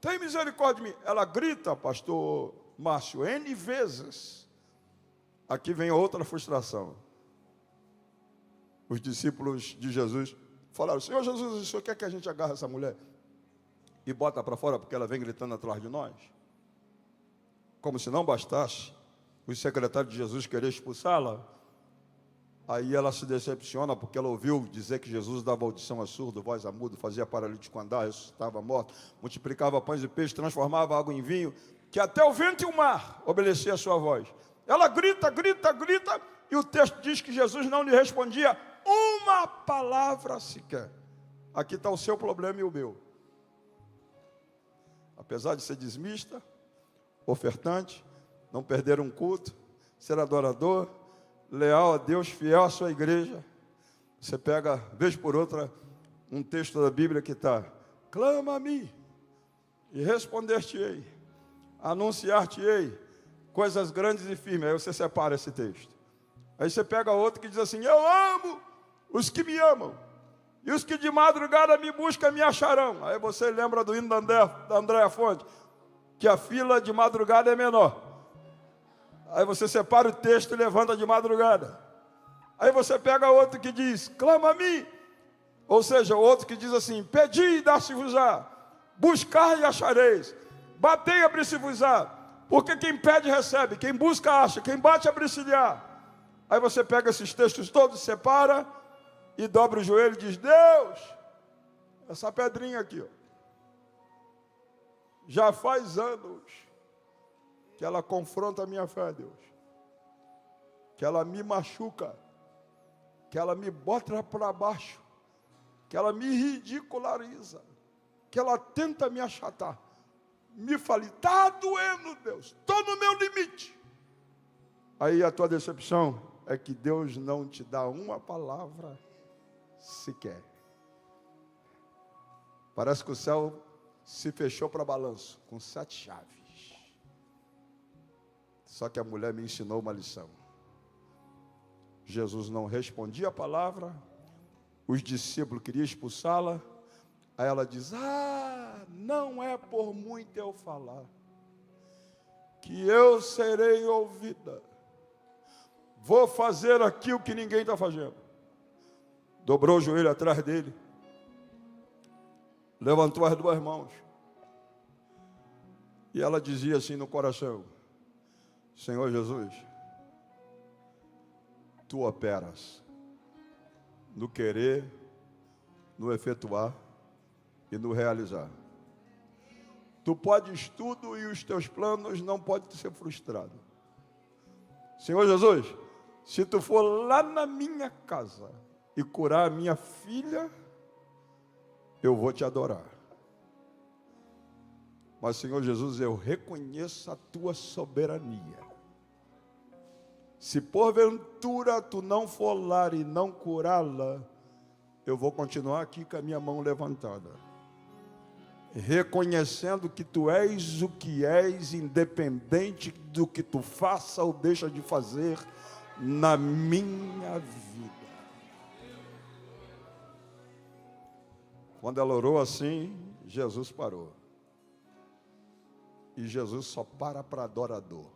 tem misericórdia de mim. Ela grita, pastor Márcio, N vezes. Aqui vem outra frustração. Os discípulos de Jesus falaram: Senhor Jesus, o senhor quer que a gente agarre essa mulher e bota para fora porque ela vem gritando atrás de nós? como se não bastasse os secretários de Jesus querer expulsá-la, aí ela se decepciona, porque ela ouviu dizer que Jesus dava audição a surdo, voz a mudo, fazia paralítico andar, ressuscitava morto, multiplicava pães e peixes, transformava água em vinho, que até o vento e o mar obedeciam a sua voz. Ela grita, grita, grita, e o texto diz que Jesus não lhe respondia uma palavra sequer. Aqui está o seu problema e o meu. Apesar de ser dizimista, ofertante, não perder um culto, ser adorador, leal a Deus, fiel à sua igreja, você pega, vez por outra, um texto da Bíblia que está: clama a mim, e responder-te-ei, anunciar-te-ei coisas grandes e firmes. Aí você separa esse texto. Aí você pega outro que diz assim: eu amo os que me amam, e os que de madrugada me buscam me acharão. Aí você lembra do hino da Andréa Fonte, que a fila de madrugada é menor. Aí você separa o texto e levanta de madrugada. Aí você pega outro que diz: clama a mim. Ou seja, outro que diz assim: pedi e dar-se-vos-á, buscar e achareis, batei e abrir-se-vos-á, porque quem pede recebe, quem busca acha, quem bate abre-se-lhe-á. Aí você pega esses textos todos, separa e dobra o joelho e diz: Deus, essa pedrinha aqui, ó, já faz anos que ela confronta a minha fé, Deus, que ela me machuca, que ela me bota para baixo, que ela me ridiculariza, que ela tenta me achatar. Me fale: está doendo, Deus, estou no meu limite. Aí a tua decepção é que Deus não te dá uma palavra sequer. Parece que o céu se fechou para balanço, com 7 chaves. Só que a mulher me ensinou uma lição. Jesus não respondia a palavra, os discípulos queriam expulsá-la. Aí ela diz: não é por muito eu falar, que eu serei ouvida. Vou fazer aqui o que ninguém está fazendo. Dobrou o joelho atrás dele, levantou as 2 mãos, e ela dizia assim no coração: Senhor Jesus, tu operas no querer, no efetuar e no realizar. Tu podes tudo e os teus planos não podem ser frustrados. Senhor Jesus, se tu for lá na minha casa e curar a minha filha, eu vou te adorar. Mas, Senhor Jesus, eu reconheço a tua soberania. Se porventura tu não for lá e não curá-la, eu vou continuar aqui com a minha mão levantada, reconhecendo que tu és o que és, independente do que tu faça ou deixa de fazer na minha vida. Quando ela orou assim, Jesus parou. E Jesus só para adorador.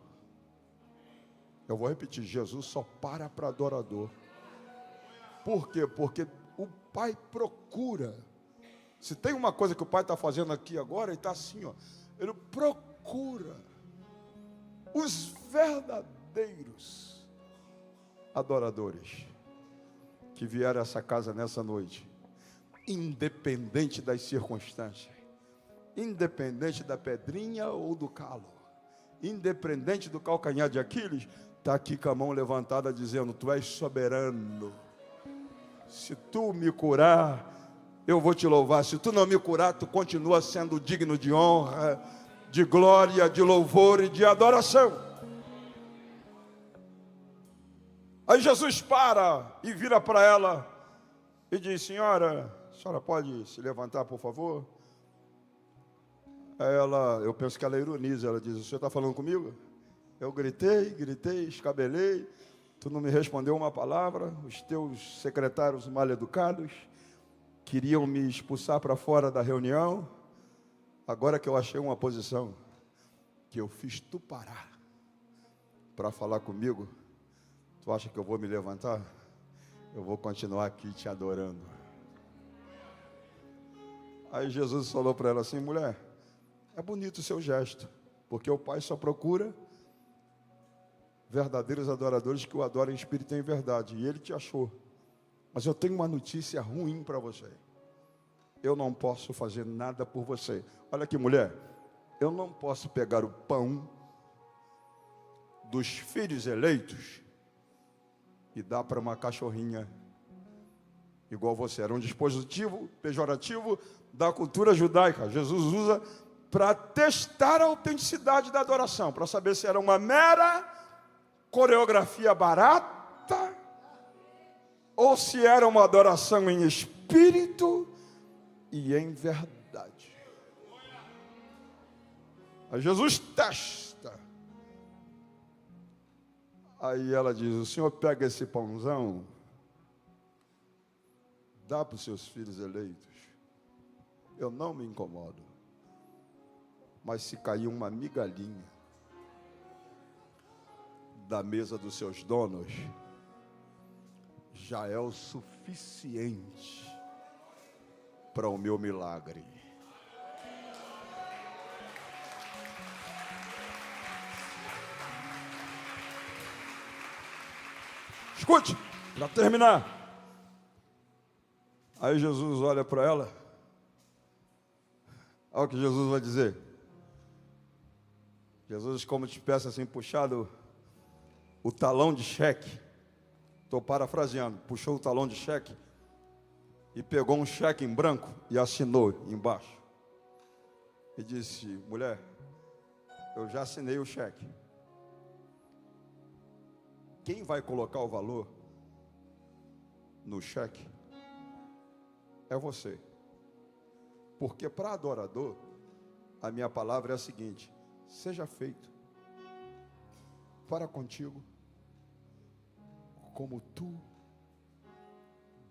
Eu vou repetir: Jesus só para adorador. Por quê? Porque o Pai procura. Se tem uma coisa que o Pai está fazendo aqui agora, ele está assim, ó, ele procura os verdadeiros adoradores que vieram a essa casa nessa noite, independente das circunstâncias, independente da pedrinha ou do calo, independente do calcanhar de Aquiles, está aqui com a mão levantada dizendo: tu és soberano. Se tu me curar, eu vou te louvar. Se tu não me curar, tu continua sendo digno de honra, de glória, de louvor e de adoração. Aí Jesus para e vira para ela e diz: senhora, a senhora pode se levantar, por favor? Aí ela, eu penso que ela ironiza, ela diz: o senhor está falando comigo? Eu gritei, escabelei, tu não me respondeu uma palavra, os teus secretários mal educados queriam me expulsar para fora da reunião. Agora que eu achei uma posição que eu fiz tu parar para falar comigo, tu acha que eu vou me levantar? Eu vou continuar aqui te adorando. Aí Jesus falou para ela assim: mulher, é bonito o seu gesto, Porque o Pai só procura verdadeiros adoradores que o adorem em espírito e em verdade. E Ele te achou. Mas eu tenho uma notícia ruim para você. Eu não posso fazer nada por você. Olha aqui, mulher. Eu não posso pegar o pão dos filhos eleitos e dar para uma cachorrinha igual você. Era um dispositivo pejorativo da cultura judaica. Jesus usa para testar a autenticidade da adoração, para saber se era uma mera coreografia barata ou se era uma adoração em espírito e em verdade. Aí Jesus testa. Aí ela diz: o senhor pega esse pãozão, dá para os seus filhos eleitos. Eu não me incomodo. Mas se cair uma migalhinha da mesa dos seus donos, já é o suficiente para o meu milagre. Escute, para terminar. Aí Jesus olha para ela. Olha o que Jesus vai dizer. Jesus, como te peça assim, puxado o talão de cheque. Estou parafraseando. Puxou o talão de cheque e pegou um cheque em branco e assinou embaixo. E disse: mulher, eu já assinei o cheque. Quem vai colocar o valor no cheque é você. Porque para adorador, a minha palavra é a seguinte: seja feito para contigo como tu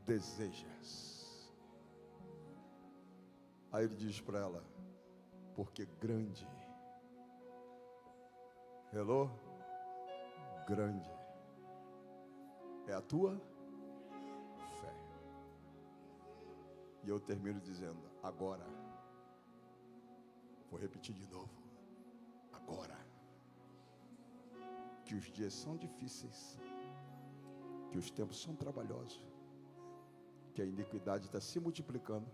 desejas. Aí ele diz para ela: porque grande, hello, grande é a tua fé. E eu termino dizendo: agora, vou repetir de novo, agora, que os dias são difíceis, que os tempos são trabalhosos, que a iniquidade está se multiplicando,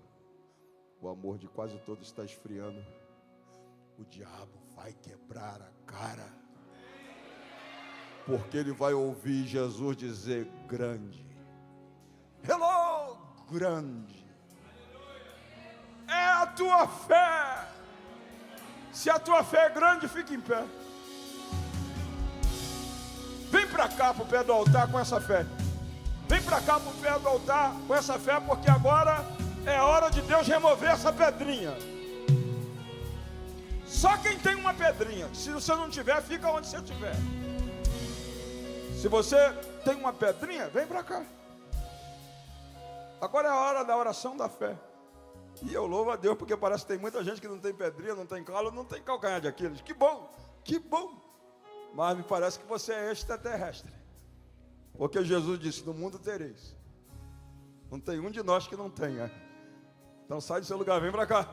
o amor de quase todos está esfriando, o diabo vai quebrar a cara, porque ele vai ouvir Jesus dizer: grande, hello, grande é a tua fé. Se a tua fé é grande, fica em pé. Vem para cá para o pé do altar com essa fé. Vem para cá para o pé do altar com essa fé, porque agora é hora de Deus remover essa pedrinha. Só quem tem uma pedrinha. Se você não tiver, fica onde você estiver. Se você tem uma pedrinha, vem para cá. Agora é a hora da oração da fé. E eu louvo a Deus, porque parece que tem muita gente que não tem pedrinha, não tem calo, não tem calcanhar de Aquiles. Que bom, que bom. Mas me parece que você é extraterrestre. Porque Jesus disse: no mundo tereis. Não tem um de nós que não tenha. Então sai do seu lugar, vem para cá.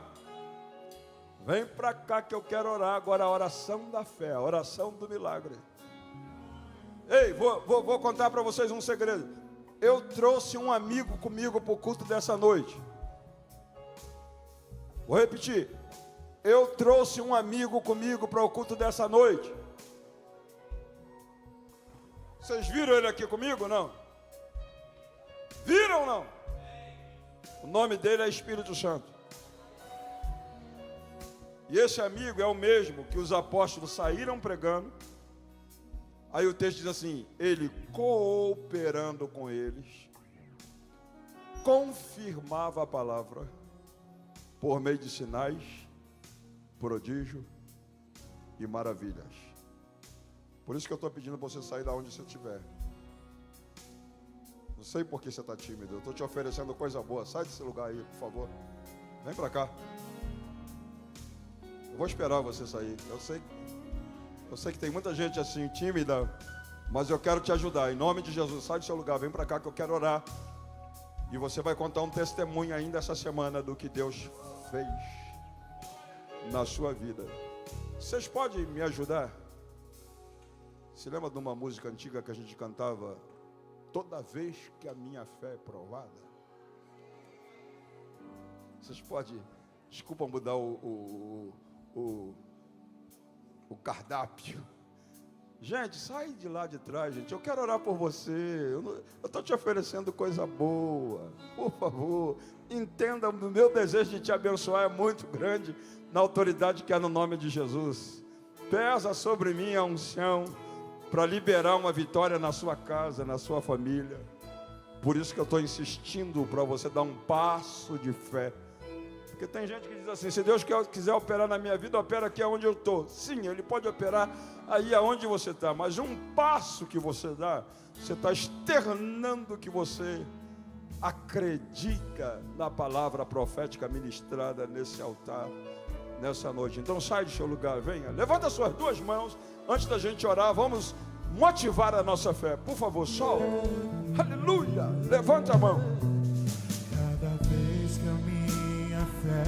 Vem para cá que eu quero orar agora a oração da fé, a oração do milagre. Ei, vou contar para vocês um segredo. Eu trouxe um amigo comigo para o culto dessa noite. Vou repetir. Eu trouxe um amigo comigo para o culto dessa noite. Vocês viram ele aqui comigo, não? Viram ou não? O nome dele é Espírito Santo. E esse amigo é o mesmo que os apóstolos saíram pregando. Aí o texto diz assim: ele cooperando com eles, confirmava a palavra por meio de sinais, prodígio e maravilhas. Por isso que eu estou pedindo para você sair da onde você estiver. Não sei por que você está tímido. Eu estou te oferecendo coisa boa. Sai desse lugar aí, por favor. Vem para cá. Eu vou esperar você sair. Eu sei que tem muita gente assim tímida, mas eu quero te ajudar. Em nome de Jesus, sai do seu lugar. Vem para cá que eu quero orar. E você vai contar um testemunho ainda essa semana do que Deus fez na sua vida. Vocês podem me ajudar? Se lembra de uma música antiga que a gente cantava? Toda vez que a minha fé é provada. Vocês podem, desculpa mudar o cardápio. Gente, sai de lá de trás, gente. Eu quero orar por você. Eu estou te oferecendo coisa boa. Por favor, entenda, o meu desejo de te abençoar é muito grande, na autoridade que é no nome de Jesus. Pesa sobre mim a unção para liberar uma vitória na sua casa, na sua família. Por isso que eu estou insistindo para você dar um passo de fé. Porque tem gente que diz assim, se Deus quiser operar na minha vida, opera aqui onde eu estou. Sim, Ele pode operar aí aonde você está, mas um passo que você dá, você está externando que você acredita na palavra profética ministrada nesse altar, nessa noite. Então sai do seu lugar, venha, levanta suas duas mãos, antes da gente orar, vamos motivar a nossa fé. Por favor, sol, aleluia, levanta a mão. Cada vez que a minha fé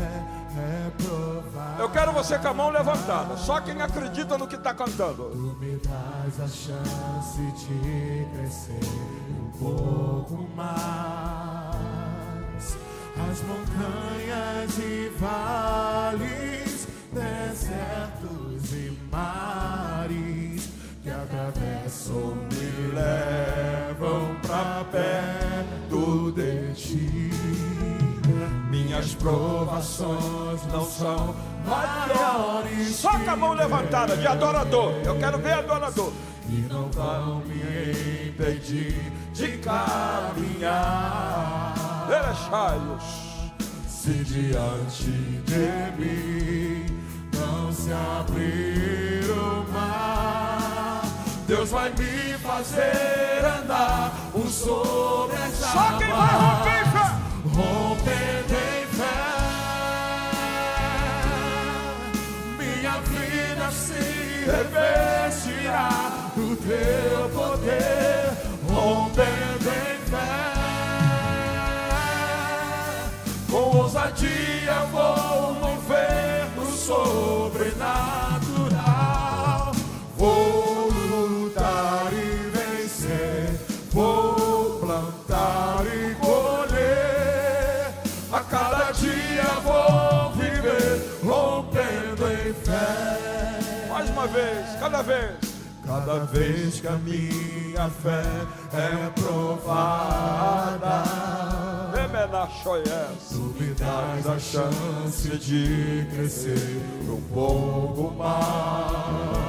é provada, Eu quero você com a mão levantada, só quem acredita no que está cantando. tu me dás a chance de crescer um pouco mais. As montanhas e vales, desertos e mares que atravesso me levam pra perto de ti. Minhas provações não são maiores. Só com a mão levantada de adorador. Eu quero ver adorador. E não vão me impedir de caminhar. Erechaios. Se diante de mim não se abrir o mar, Deus vai me fazer andar sobre essa água. Só quem vai romper em fé. Rompendo em fé, minha vida se revestirá do teu poder. Rompendo em fé, com ousadia vou mover no sobrenatural. Vou lutar e vencer, vou plantar e colher. A cada dia vou viver rompendo em fé. Mais uma vez, cada vez. Cada vez que a minha fé é provada, Emenachoies. tu me dás a chance de crescer um pouco mais.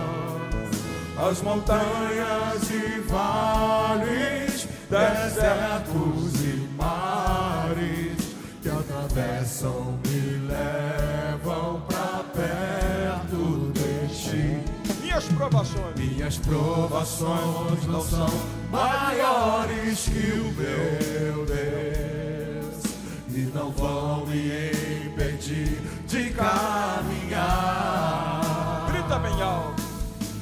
As montanhas e vales, desertos e mares que atravessam me levam pra perto de ti. Minhas provações. Minhas provações não são maiores que o meu Deus e não vão me impedir de caminhar. Grita bem alto.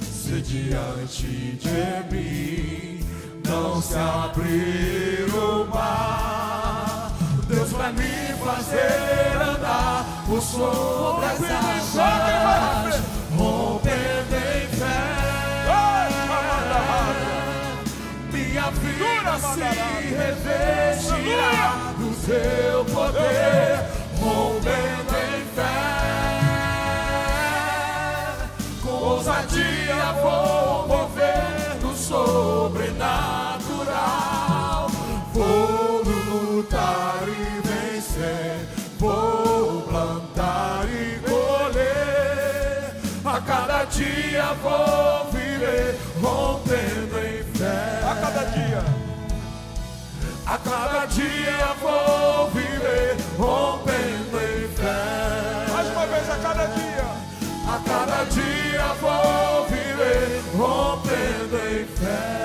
Se diante de mim não se abrir o mar, Deus vai me fazer andar por sobre as águas, rompendo em fé. Minha vida se revestirá do teu poder, rompendo em fé. Com ousadia vou mover no sobrenatural. Vou lutar e vencer, vou plantar e colher. A cada dia vou viver rompendo em fé. A cada dia. A cada dia vou viver rompendo em fé. Mais uma vez, a cada dia. A cada dia vou viver rompendo em fé.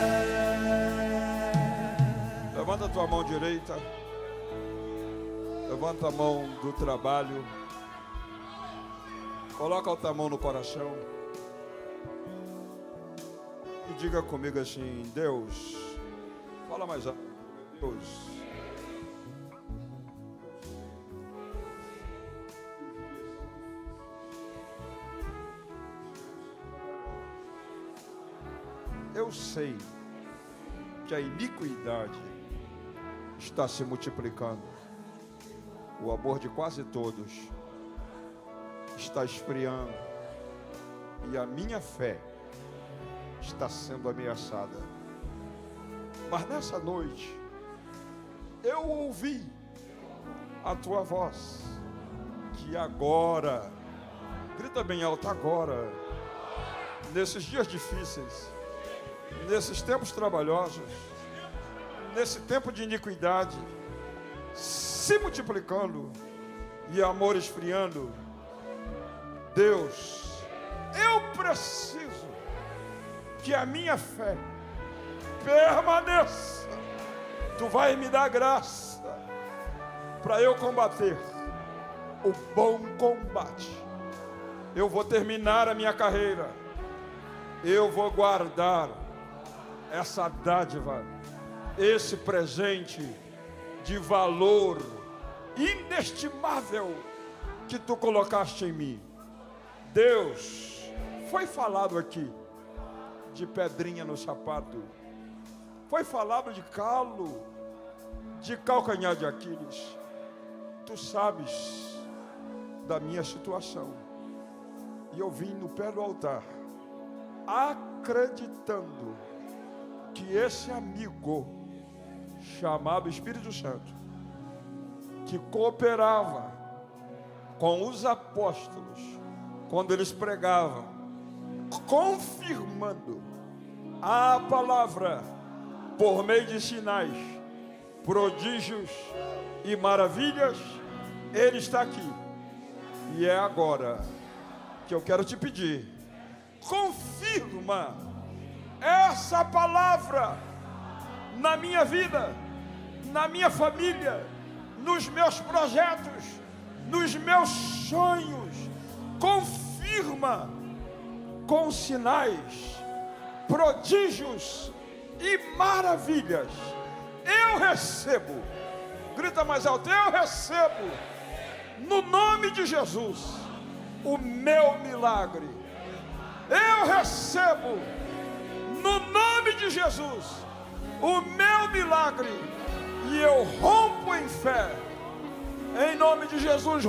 Levanta a tua mão direita. Levanta a mão do trabalho. Coloca a outra mão no coração. E diga comigo assim: Deus, fala mais alto. Deus, eu sei que a iniquidade está se multiplicando. O amor de quase todos está esfriando. E a minha fé está sendo ameaçada. Mas nessa noite, eu ouvi a tua voz, que agora, grita bem alto, agora, nesses dias difíceis, nesses tempos trabalhosos, nesse tempo de iniquidade se multiplicando e amor esfriando, Deus, eu preciso que a minha fé permaneça. Tu vai me dar graça para eu combater o bom combate. Eu vou terminar a minha carreira. Eu vou guardar essa dádiva, esse presente de valor inestimável que tu colocaste em mim. Deus, foi falado aqui de pedrinha no sapato, foi falado de calo, de calcanhar de Aquiles. Tu sabes da minha situação, e eu vim no pé do altar acreditando que esse amigo chamado Espírito Santo, que cooperava com os apóstolos quando eles pregavam, confirmando a palavra por meio de sinais, prodígios e maravilhas, ele está aqui. E é agora que eu quero te pedir, confirma essa palavra na minha vida, na minha família, nos meus projetos, nos meus sonhos. Confirma com sinais, prodígios e maravilhas. Eu recebo, grita mais alto, eu recebo, no nome de Jesus, o meu milagre. Eu recebo, no nome de Jesus, o meu milagre. E eu rompo em fé, em nome de Jesus.